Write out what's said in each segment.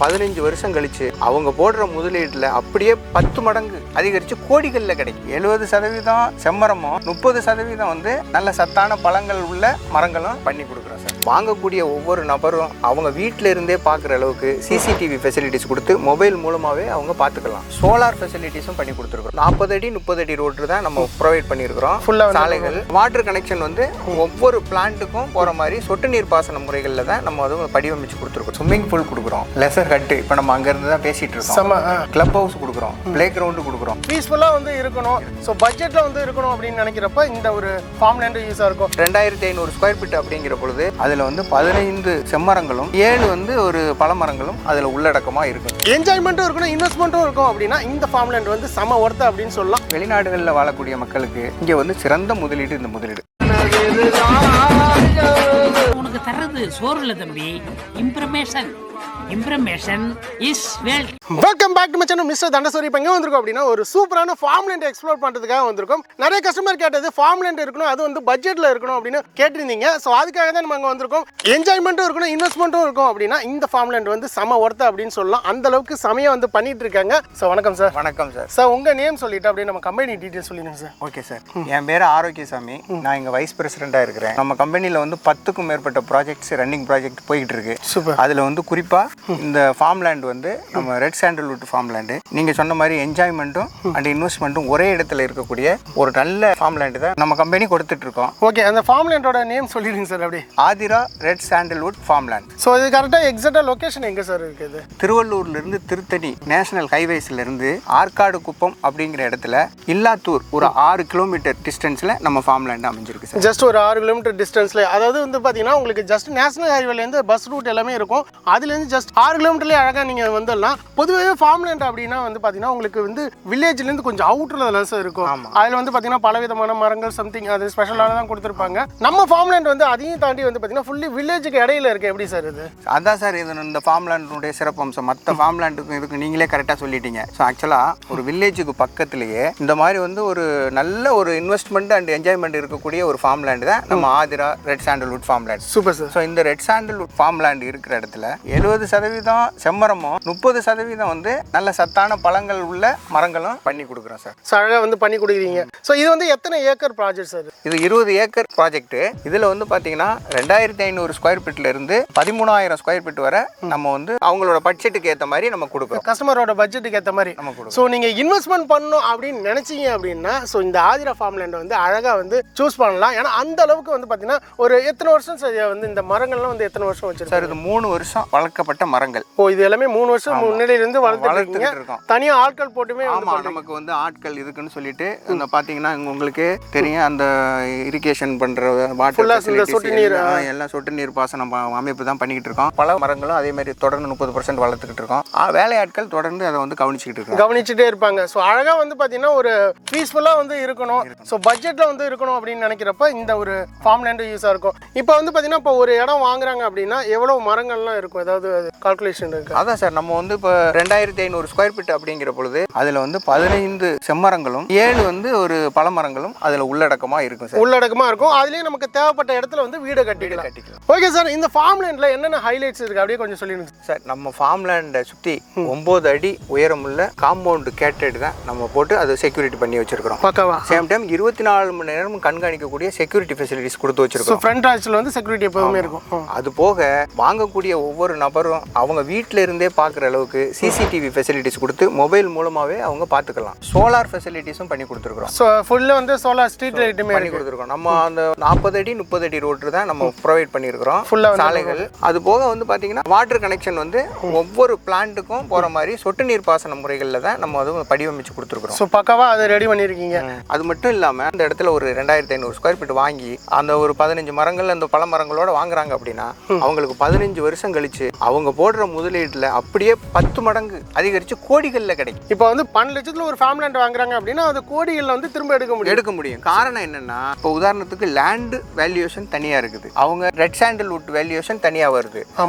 15 வருஷம் கழிச்சு அவங்க போடுற முதலீட்டுல அப்படியே 10 மடங்கு அதிகரிச்சு கோடிகள்ல கிடைக்கும். 70% செம்மரமும் 30% வந்து நல்ல சத்தான பழங்கள் உள்ள மரங்களும் பண்ணி கொடுக்குறோம் சார். வாங்கக்கூடிய ஒவ்வொரு நபரும் அவங்க வீட்டில இருந்தே பார்க்குற அளவுக்கு சிசிடிவி ஃபெசிலிட்டிஸ் கொடுத்து மொபைல் மூலமாவே அவங்க பார்த்துக்கலாம். சோலார் ஃபெசிலிட்டிஸும் பண்ணி கொடுத்துருக்கோம். 40 அடி 30 அடி ரோட்டு தான் நம்ம ப்ரொவைட் பண்ணியிருக்கிறோம். ஃபுல்லாக சாலைகள், வாட்டர் கனெக்ஷன் வந்து ஒவ்வொரு பிளான்ட்டுக்கும் போகிற மாதிரி சொட்டு நீர் பாசன முறைகளில் தான் நம்ம வந்து வடிவமைச்சு கொடுத்துருக்கோம். ஸ்விம்மிங் பூல் கொடுக்குறோம், லெசர் ஹட்டு, இப்போ நம்ம அங்கேருந்து தான் பேசிட்டு இருக்கோம். கிளப் ஹவுஸ் கொடுக்குறோம், பிளே கிரவுண்டு கொடுக்குறோம். பீஸ்ஃபுல்லாக வந்து இருக்கணும். ஸோ பட்ஜெட்டில் வந்து இருக்கணும் அப்படின்னு நினைக்கிறப்ப இந்த ஒரு ஃபார்ம் லேண்டு யூஸாக இருக்கும். 2500 ஸ்கொயர் ஃபீட் அப்படிங்கிற பொழுது அதில் வந்து 15 செம்மரங்களும் 7 வந்து ஒரு பழமரங்களும் அதில் உள்ளடக்கமாக இருக்கும். என்ஜாய்மெண்ட்டும் இருக்கணும், இன்வெஸ்ட்மெண்ட்டும் இருக்கும் அப்படின்னா இந்த ஃபார்ம் லேண்ட் வந்து செம ஒர்த்து அப்படின்னு சொல்லலாம். வெளிநாடுகளில் வாழக்கூடிய மக்களுக்கு இங்கே வந்து சிறந்த முதலீடு இந்த முதலீடு. உனக்கு தர்றது சோறு இல்லை தம்பி, information. Information is wealth. Welcome back to my channel mister தண்டசோரி. இப்போ எங்கே வந்திருக்கோம் அப்படின்னா ஒரு சூப்பரான ஃபார்ம் லேண்ட் எக்ஸ்ப்ளோர் பண்ணுறதுக்காக வந்திருக்கோம். நிறைய கஸ்டமர் கேட்டது ஃபார்ம் லேண்ட் இருக்கணும், அது வந்து பட்ஜெட்டில் இருக்கணும் அப்படின்னு கேட்டிருந்தீங்க. ஸோ அதுக்காக தான் நம்ம அங்கே வந்திருக்கோம். என்ஜாய்மெண்ட்டும் இருக்கணும், இன்வெஸ்ட்மெண்ட்டும் இருக்கும் அப்படின்னா இந்த ஃபார்ம் லேண்ட் வந்து செம ஒர்த்து அப்படின்னு சொல்லலாம். அந்த அளவுக்கு செமையாக வந்து பண்ணிட்டு இருக்காங்க. ஸோ வணக்கம் சார். வணக்கம் சார். சார் உங்கள் நேம் சொல்லிட்டு அப்படியே நம்ம கம்பெனி டீட்டெயில்ஸ் சொல்லிடுங்க சார். Okay sir. என் பேர் ஆரோக்கியசாமி. நான் இங்கே வைஸ் பிரசிடெண்ட்டாக இருக்கிறேன். நம்ம கம்பெனியில் வந்து 10க்கும் மேற்பட்ட ப்ராஜெக்ட்ஸ் ரன்னிங் ப்ராஜெக்ட் போயிட்டு இருக்கு. சூப்பர். அதில் வந்து குறிப்பாக இந்த ஃபார்ம் லேண்ட் வந்து நம்ம ரெட் சாண்டல்வுட் ஃபார்ம் லேண்டு. நீங்கள் சொன்ன மாதிரி என்ஜாய்மெண்ட்டும் அண்ட் இன்வெஸ்ட்மெண்ட்டும் ஒரே இடத்துல இருக்கக்கூடிய ஒரு நல்ல ஃபார்ம் லேண்டு தான் நம்ம கம்பெனி கொடுத்துட்டு இருக்கோம். ஓகே, அந்த ஃபார்ம் லேண்டோட நேம் சொல்லிடுங்க சார். அப்படியே Aathira red sandalwood farm land. So இது கரெக்டாக எக்ஸாக்டாக லொக்கேஷன் எங்கே சார் இருக்குது? திருவள்ளூர்லேருந்து திருத்தணி நேஷனல் ஹைவேஸ்லேருந்து ஆற்காடு குப்பம் அப்படிங்கிற இடத்துல இல்லாத்தூர் ஒரு 6 கிலோமீட்டர் டிஸ்டன்ஸில் நம்ம ஃபார்ம் லேண்ட் அமைஞ்சிருக்கு சார். ஜஸ்ட் ஒரு 6 கிலோமீட்டர் டிஸ்டன்ஸில். அதாவது வந்து பார்த்தீங்கன்னா உங்களுக்கு ஜஸ்ட் நேஷனல் ஹைவேலேருந்து பஸ் ரூட் எல்லாமே இருக்கும். அதுலேருந்து ஜஸ்ட் 6 கிலோமீட்டர்லேயே அழகாக நீங்கள் வந்துடலாம். பொதுவாகவே ஃபார்ம் லேண்ட் அப்படின்னா வந்து பார்த்தீங்கன்னா உங்களுக்கு வந்து வில்லேஜ்லேருந்து கொஞ்சம் அவுட்டரில் சார் இருக்கும். அதில் வந்து பார்த்தீங்கன்னா பலவிதமான மரங்கள் சம்திங் அது ஸ்பெஷலாக தான் கொடுத்துருப்பாங்க. நம்ம ஃபார்ம் லேண்ட் வந்து அதையும் தாண்டி வந்து பார்த்தீங்கன்னா ஃபுல்லி வில்லேஜுக்கு இடையில இருக்குது. எப்படி சார் இது? அதான் சார் இது இந்த ஃபார்ம் லேண்டுடைய சிறப்பம்சம். மற்ற ஃபார்ம் லேண்டுக்கும் இதுக்கு நீங்களே கரெக்டாக சொல்லிட்டீங்க. ஸோ ஆக்சுவலாக ஒரு வில்லேஜுக்கு பக்கத்துலேயே இந்த மாதிரி வந்து ஒரு நல்ல ஒரு இன்வெஸ்ட்மெண்ட் அண்ட் என்ஜாய்மெண்ட் இருக்கக்கூடிய ஒரு ஃபார்ம் லேண்டு தான் நம்ம Aathira red sandalwood farm land. Super sir. So இந்த ரெட் சாண்டல்வுட் ஃபார்ம் லேண்ட் இருக்கிற இடத்துல 70% செம்மரமும் 30% வந்து நல்ல சத்தான பழங்கள் உள்ள மரங்களும் பண்ணி கொடுக்குறோம் சார். ஸோ அழகாக வந்து பண்ணி கொடுக்குறீங்க. ஸோ இது வந்து எத்தனை ஏக்கர் ப்ராஜெக்ட் சார்? இது 20 ஏக்கர் ப்ராஜெக்ட். இதில் வந்து பார்த்தீங்கன்னா 2500 ஸ்கொயர் ஃபீட்ல இருந்து 13000 ஸ்கொயர் ஃபீட் வரை நம்ம வந்து அவங்களோட பட்ஜெட்டுக்கு ஏற்ற மாதிரி நம்ம கொடுக்குறோம். கஸ்டமரோட பட்ஜெட்டுக்கு ஏற்ற மாதிரி நம்ம கொடுக்குறோம். ஸோ நீங்கள் இன்வெஸ்ட்மெண்ட் பண்ணணும் அப்படின்னு நினச்சிங்க அப்படின்னா ஸோ இந்த ஆதிரா ஃபார்ம் லேண்டை வந்து அழகாக வந்து சூஸ் பண்ணலாம். ஏன்னா அந்த அளவுக்கு வந்து பார்த்தீங்கன்னா ஒரு எத்தனை வருஷம் சார் வந்து இந்த மரங்கள்லாம் வந்து எத்தனை வருஷம் வச்சிருக்கோம் சார்? இது 3 வருஷம் வளர்க்கப்பட்ட மரங்கள். ஓ, இது எல்லாமே 3 வருஷம் முன்னாடியிலிருந்து வளர்த்துட்டு இருக்கோம். தனியாக ஆட்கள் போட்டுமே நமக்கு வந்து ஆட்கள் இதுக்குன்னு சொல்லிட்டு இந்த பார்த்தீங்கன்னா உங்களுக்கே தெரியும் அந்த இரிகேஷன் பண்ணுற வாட்டர் சொட்டு நீர் எல்லாம் சொட்டு நீர் பாசனம் அமைப்பு தான் பண்ணிக்கிட்டு இருக்கோம். பல மரங்களும் அதே மாதிரி தொடர்ந்து 30% வளர்த்துக்கிட்டு இருக்கோம். வேலையாட்கள் தொடர்ந்து அதை வந்து கவனிச்சுட்டே இருப்பாங்க. ஸோ அழகாக வந்து பார்த்தீங்கன்னா ஒரு பீஸ்ஃபுல்லாக வந்து இருக்கணும். ஸோ பட்ஜெட்டில் வந்து இருக்கணும் அப்படின்னு நினைக்கிறப்ப இந்த ஒரு ஃபார்ம் லேண்டு யூஸாக இருக்கும். இப்போ வந்து பார்த்தீங்கன்னா இப்போ ஒரு இடம் வாங்குறாங்க அப்படின்னா எவ்வளோ மரங்கள்லாம் இருக்கும்? ஏதாவது கால்குலேஷன் இருக்கு? அதான் சார், நம்ம வந்து இப்போ 2500 ஸ்கொயர் ஃபீட் அப்படிங்கிற பொழுது அதில் வந்து 15 செம்மரங்களும் 7 வந்து ஒரு பழமரங்களும் அதில் உள்ளடக்கமாக இருக்கும் சார். உள்ளடக்கமாக இருக்கும். அதுலேயே நமக்கு தேவைப்பட்ட இடத்துல வந்து வீடு கட்டிக்கலாம். ஓகே சார், இந்த ஃபார்ம் லேண்டில் என்னென்ன ஹைலைட்ஸ் இருக்குது அப்படியே கொஞ்சம் சொல்லிடுங்க சார். நம்ம ஃபார்ம் லேண்டை சுற்றி 9 அடி உயரமுள்ள காம்பவுண்டு கேட்டட் தான் நம்ம போட்டு அதை செக்யூரிட்டி பண்ணி வச்சிருக்கிறோம். பக்காவா. சேம் டைம் 24 மணி நேரம் கண்காணிக்கக்கூடிய செக்யூரிட்டி ஃபெசிலிட்டிஸ் கொடுத்து வச்சிருக்கோம். ஃப்ரண்ட் ஆட்சியில் வந்து செக்யூரிட்டி எப்போதுமே இருக்கும். அது போக வாங்கக்கூடிய ஒவ்வொரு நபரும் அவங்க வீட்டில இருந்தே பார்க்குற அளவுக்கு சிசிடிவி ஃபெசிலிட்டிஸ் கொடுத்து மொபைல் மூலமாகவே அவங்க பார்த்துக்கலாம். சோலார் ஃபெசிலிட்டிஸும் பண்ணி கொடுத்துருக்கோம். ஸோ ஃபுல்லாக வந்து சோலார் ஸ்ட்ரீட் லைட்டுமே பண்ணி கொடுத்துருக்கோம். நம்ம அந்த 40 அடி 30 அடி ரோட்டு தான் நம்ம ப்ரொவைட் பண்ணியிருக்கிறோம். ஃபுல்லாக சாலைகள். அது போக வந்து பார்த்தீங்கன்னா வாட்டர் கனெக்ஷன் வந்து ஒவ்வொரு பிளான்ட்டுக்கும் போகிற மாதிரி சொட்டு நீர் பாசன முறைகளில் தான் நம்ம அது வடிவமைச்சு கொடுத்துருக்குறோம். ஸோ பக்காவாக அதை ரெடி பண்ணியிருக்கீங்க. அது மட்டும் இல்லாமல் அந்த இடத்துல ஒரு 2500 ஸ்கொயர் ஃபீட் வாங்கி அந்த ஒரு 15 மரங்கள் அந்த பழ மரங்களோட வாங்குறாங்க அப்படின்னா அவங்களுக்கு 15 வருஷம் கழிச்சு அவங்க போடுற முதலீட்டுல அப்படியே 10 மடங்கு அதிகரிச்சு கோடிகளில் கிடைக்கும். இப்போ வந்து 12 லட்சத்துல ஒரு ஃபார்ம் லேண்ட் வாங்குறாங்க அப்படின்னா அது கோடிகளில் வந்து திரும்ப எடுக்க முடியும். காரணம் என்னன்னா இப்போ உதாரணத்துக்கு லேண்ட் வேல்யூஷன் தனியா இருக்குது, அவங்க ரெட் சாண்டல்வுட் வேல்யூஷன் தனியா வருது,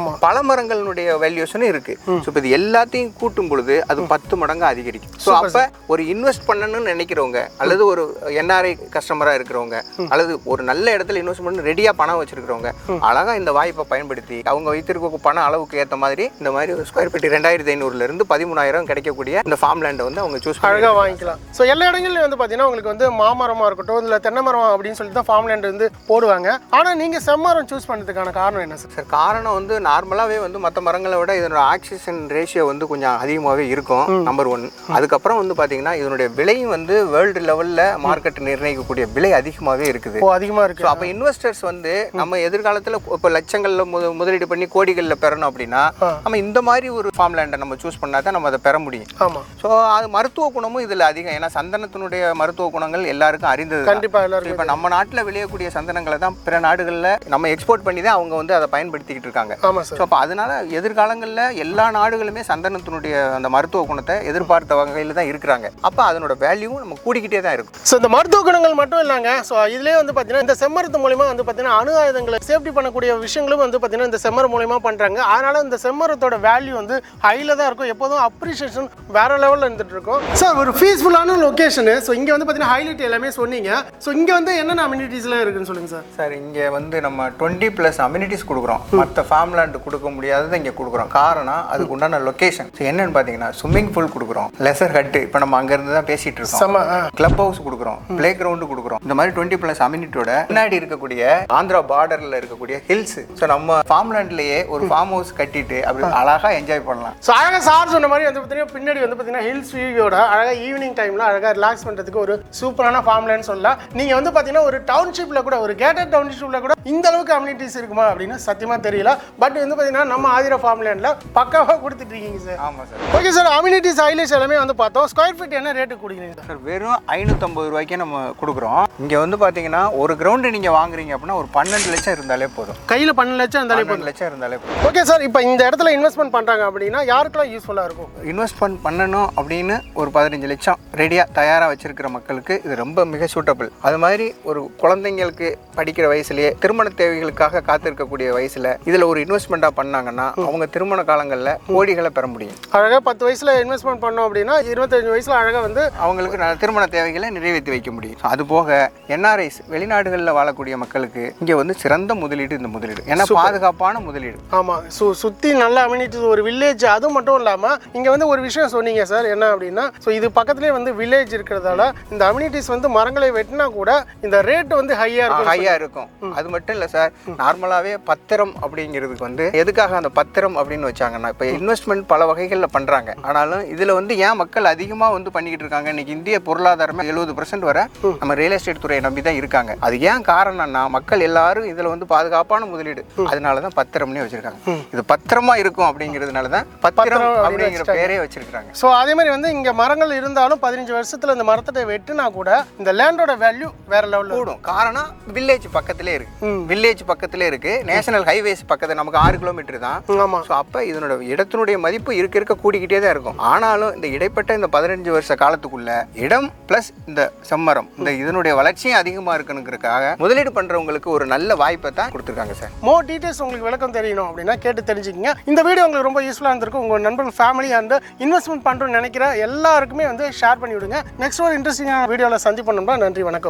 பல மரங்களுடைய வேல்யூஷனும் இருக்கு. ஸோ இப்போ இது எல்லாத்தையும் கூட்டும் பொழுது அது 10 மடங்கு அதிகரிக்கும். ஸோ அப்போ ஒரு இன்வெஸ்ட் பண்ணணும்னு நினைக்கிறவங்க அல்லது ஒரு என்ஆர்ஐ கஸ்டமரா இருக்கிறவங்க அல்லது ஒரு நல்ல இடத்துல இன்வெஸ்ட் பண்ணி ரெடியா பணம் வச்சிருக்கிறவங்க அழகா இந்த வாய்ப்பை பயன்படுத்தி அவங்க வைத்திருக்க பண அளவுக்கு ஏற்ற ஏற்ற மாதிரி இந்த மாதிரி ஒரு ஸ்கொயர் ஃபீட் 2500 13,000 கிடைக்கக்கூடிய இந்த ஃபார்ம் லேண்டை வந்து அவங்க சூஸ் அழகாக வாங்கிக்கலாம். ஸோ எல்லா இடங்கள்லையும் வந்து பார்த்தீங்கன்னா உங்களுக்கு வந்து மாமரமாக இருக்கட்டும் இல்லை தென்னை மரம் அப்படின்னு சொல்லி தான் ஃபார்ம் லேண்ட் வந்து போடுவாங்க. ஆனால் நீங்கள் செம்மரம் சூஸ் பண்ணுறதுக்கான காரணம் என்ன சார்? காரணம் வந்து நார்மலாகவே வந்து மற்ற மரங்களை விட இதனோட ஆக்சிஜன் ரேஷியோ வந்து கொஞ்சம் அதிகமாகவே இருக்கும், நம்பர் 1. அதுக்கப்புறம் வந்து பார்த்தீங்கன்னா இதனுடைய விலையும் வந்து வேர்ல்டு லெவலில் மார்க்கெட் நிர்ணயிக்கக்கூடிய விலை அதிகமாகவே இருக்குது. அதிகமாக இருக்குது. ஸோ அப்போ இன்வெஸ்டர்ஸ் வந்து நம்ம எதிர்காலத்தில் இப்போ லட்சங்களில் முதலீடு பண்ணி கோடிகளில் பெறணும் அப்படின்னா நம்ம இந்த மாதிரி ஒரு ஃபார்ம் லேண்டை நம்ம சூஸ் பண்ணால் தான் நம்ம அதை பெற முடியும். ஆமாம். ஸோ அது மருத்துவ குணமும் இதில் அதிகம். ஏன்னா சந்தனத்தினுடைய மருத்துவ குணங்கள் எல்லாருக்கும் அறிந்தது. கண்டிப்பாக எல்லாரும் இப்போ நம்ம நாட்டில் விளையக்கூடிய சந்தனங்களை தான் பிற நாடுகளில் நம்ம எக்ஸ்போர்ட் பண்ணி தான் அவங்க வந்து அதை பயன்படுத்திக்கிட்டு இருக்காங்க. ஆமாம் சார். ஸோ அப்போ அதனால எதிர்காலங்களில் எல்லா நாடுகளுமே சந்தனத்தினுடைய அந்த மருத்துவ குணத்தை எதிர்பார்த்த வகையில் தான் இருக்கிறாங்க. அப்போ அதனோட வேல்யூவும் நம்ம கூடிக்கிட்டே தான் இருக்கும். ஸோ இந்த மருத்துவ குணங்கள் மட்டும் இல்லைங்க. ஸோ இதுலேயே வந்து பார்த்தீங்கன்னா இந்த செம்மரத்து மூலிமா வந்து பார்த்தீங்கன்னா அணு ஆயுதங்களை சேஃப்டி பண்ணக்கூடிய விஷயங்களும் வந்து பார்த்தீங்கன்னா இந்த செம்மரம் மூலிமா பண்ணுறாங்க. அதனால இந்த செம்மரத்தோட வேல்யூ வந்து ஹையில் தான் இருக்கும். எப்போதும் அப்ரிஷியேஷன் வேற லெவலில் இருந்துட்டு இருக்கும். சார் ஒரு பீஸ்ஃபுல்லான லொக்கேஷனு. ஸோ இங்கே வந்து பார்த்தீங்கன்னா ஹைலைட் எல்லாமே சொன்னீங்க. ஸோ இங்கே வந்து என்னென்ன அம்யூனிட்டிஸ்லாம் இருக்குன்னு சொல்லுங்கள் சார். சார் இங்கே வந்து நம்ம 20+ அம்யூனிட்டிஸ் கொடுக்குறோம். மற்ற ஃபார்ம் லேண்ட் கொடுக்க முடியாததை இங்கே கொடுக்குறோம். காரணம் அதுக்கு உண்டான லொக்கேஷன். ஸோ என்னன்னு பார்த்தீங்கன்னா ஸ்விம்மிங் பூல் கொடுக்குறோம், லெசர் ஹட்டு, இப்போ நம்ம அங்கேருந்து தான் பேசிகிட்டு இருக்கோம், கிளப் ஹவுஸ் கொடுக்குறோம், பிளே கிரவுண்டு கொடுக்குறோம். இந்த மாதிரி 20+ அம்யூனிட்டியோட முன்னாடி இருக்கக்கூடிய ஆந்திரா பார்டரில் இருக்கக்கூடிய ஹில்ஸ். ஸோ நம்ம ஃபார்ம் லேண்ட்லேயே ஒரு ஃபார்ம் ஹவுஸ் கட்டிட்டு அப்படி அழகாக என்ஜாய் பண்ணலாம். ஸோ அழகாக சார் சொன்ன மாதிரி வந்து பார்த்தீங்கன்னா பின்னாடி வந்து பார்த்தீங்கன்னா ஹில்ஸ் வியூவோட அழகாக ஈவினிங் டைமில் அழகாக ரிலாக்ஸ் பண்ணுறதுக்கு ஒரு சூப்பரான ஃபார்ம் லேண்ட் சொல்லலாம். நீங்கள் வந்து பார்த்தீங்கன்னா ஒரு டவுன்ஷிப்பில் கூட ஒரு கேட்டட் டவுன்ஷிப்பில் கூட இந்த அளவுக்கு அம்யூனிட்டிஸ் இருக்குமா அப்படின்னு சத்தியமாக தெரியல. பட் வந்து பார்த்தீங்கன்னா நம்ம ஆதிரா ஃபார்ம் லேண்டில் பக்காவாக கொடுத்துட்டு இருக்கீங்க சார். ஆமாம் sir. Okay sir, amenities highlights எல்லாமே வந்து பார்த்தோம். ஸ்கொயர் ஃபீட் என்ன ரேட்டு கொடுக்குறீங்க சார்? வெறும் 550 ரூபாய்க்கே நம்ம கொடுக்குறோம். இங்கே வந்து பார்த்தீங்கன்னா ஒரு கிரவுண்டு நீங்கள் வாங்குறீங்க அப்படின்னா ஒரு 12 லட்சம் இருந்தாலே போதும். கையில் 12 லட்சம் இருந்தாலே போதும். 12 லட்சம் இருந்தாலே போதும். ஓகே சார், இப்போ இந்த இடத்துல இன்வெஸ்ட்மெண்ட் பண்ணுறாங்க அப்படின்னா யாருக்கெல்லாம் யூஸ்ஃபுல்லாக இருக்கும்? இன்வெஸ்ட்மெண்ட் பண்ணணும் அப்படின்னு ஒரு 15 லட்சம் ரெடியாக தயாராக வச்சிருக்கிற மக்களுக்கு இது ரொம்ப மிக சூட்டபிள். அது மாதிரி ஒரு குழந்தைங்களுக்கு படிக்கிற வயசுலேயே திருமண தேவைகளுக்காக காத்திருக்கக்கூடிய வயசில் இதில் ஒரு இன்வெஸ்ட்மெண்ட்டாக பண்ணாங்கன்னா அவங்க திருமண காலங்களில் கோடிகளை பெற முடியும். அழகாக 10 வயசில் இன்வெஸ்ட்மெண்ட் பண்ணோம் அப்படின்னா 25 வயசில் அழகாக வந்து அவங்களுக்கு திருமண தேவைகளை நிறைவேற்றி வைக்க முடியும். அது போக NRIs வெளிநாடுகளில் வாழக்கூடிய மக்களுக்கு இங்கே வந்து சிறந்த முதலீடு இந்த முதலீடு. ஏன்னா பாதுகாப்பான முதலீடு. ஆமாம். சுற்றி நல்ல அம்யூனிட்டிஸ் ஒரு வில்லேஜ். அது மட்டும் இல்லாமல் இங்கே வந்து ஒரு விஷயம் சொன்னீங்க சார், என்ன அப்படின்னா இது பக்கத்துலேயே வந்து வில்லேஜ் இருக்கிறதால இந்த அம்யூனிட்டிஸ் வந்து மரங்களை வெட்டினா கூட இந்த ரேட் வந்து ஹையாக இருக்கும். அது மட்டும் இல்லை சார், நார்மலாகவே பத்திரம் அப்படிங்கிறதுக்கு வந்து எதுக்காக அந்த பத்திரம் அப்படின்னு வச்சாங்கன்னா இப்போ இன்வெஸ்ட்மெண்ட் பல வகைகளில் பண்ணுறாங்க. ஆனாலும் இதில் வந்து ஏன் மக்கள் அதிகமாக வந்து பண்ணிக்கிட்டு இருக்காங்க? இன்னைக்கு இந்திய பொருளாதாரமே 70% வரை நம்ம ரியல் எஸ்டேட் துறையை நம்பி தான் இருக்காங்க. அது ஏன் காரணம்னா மக்கள் எல்லாரும் இதில் வந்து பாதுகாப்பான முதலீடு, அதனால தான் பத்திரம்னே வச்சிருக்காங்க. இது பத்திரமா இருக்கும் அப்படிங்கிறதுனால தான் பத்திரம் அப்படிங்கிற பேரே வச்சிருக்காங்க. ஸோ அதே மாதிரி வந்து இங்கே மரங்கள் இருந்தாலும் 15 வருஷத்தில் இந்த மரத்தை வெட்டினா கூட இந்த லேண்டோட வேல்யூ வேற லெவலில் கூடும். காரணம் வில்லேஜ் பக்கத்திலே இருக்கு. வில்லேஜ் பக்கத்திலே இருக்கு. நேஷனல் ஹைவேஸ் பக்கத்தில் நமக்கு 6 கிலோமீட்டர் தான். ஆமாம். ஸோ அப்போ இதனோட இடத்தினுடைய மதிப்பு இருக்க கூடிக்கிட்டே தான் இருக்கும். ஆனாலும் இந்த இடைப்பட்ட இந்த 15 வருஷ காலத்துக்குள்ள இடம் பிளஸ் இந்த செம்மரம் இந்த இதனுடைய வளர்ச்சியும் அதிகமாக இருக்கணுங்கிறதுக்காக முதலீடு பண்றவங்களுக்கு ஒரு நல்ல வாய்ப்பை தான் கொடுத்துருக்காங்க சார். மோர் டீடைல்ஸ் உங்களுக்கு விளக்கம் தெரியணும் அப்படின்னா கேட்டு தெரிஞ்சுக்கிங்க. இந்த வீடியோ உங்களுக்கு ரொம்ப யூஸ்ஃபுல்லாக இருந்திருக்கும். உங்கள் நண்பர்கள், ஃபேமிலி அண்ட் இன்வெஸ்ட்மெண்ட் பண்ணுறோன்னு நினைக்கிற எல்லாருக்குமே வந்து ஷேர் பண்ணி விடுங்க. நெக்ஸ்ட் ஒரு இன்ட்ரெஸ்டிங்கான வீடியோவில் சந்திப்போம். நன்றி, வணக்கம்.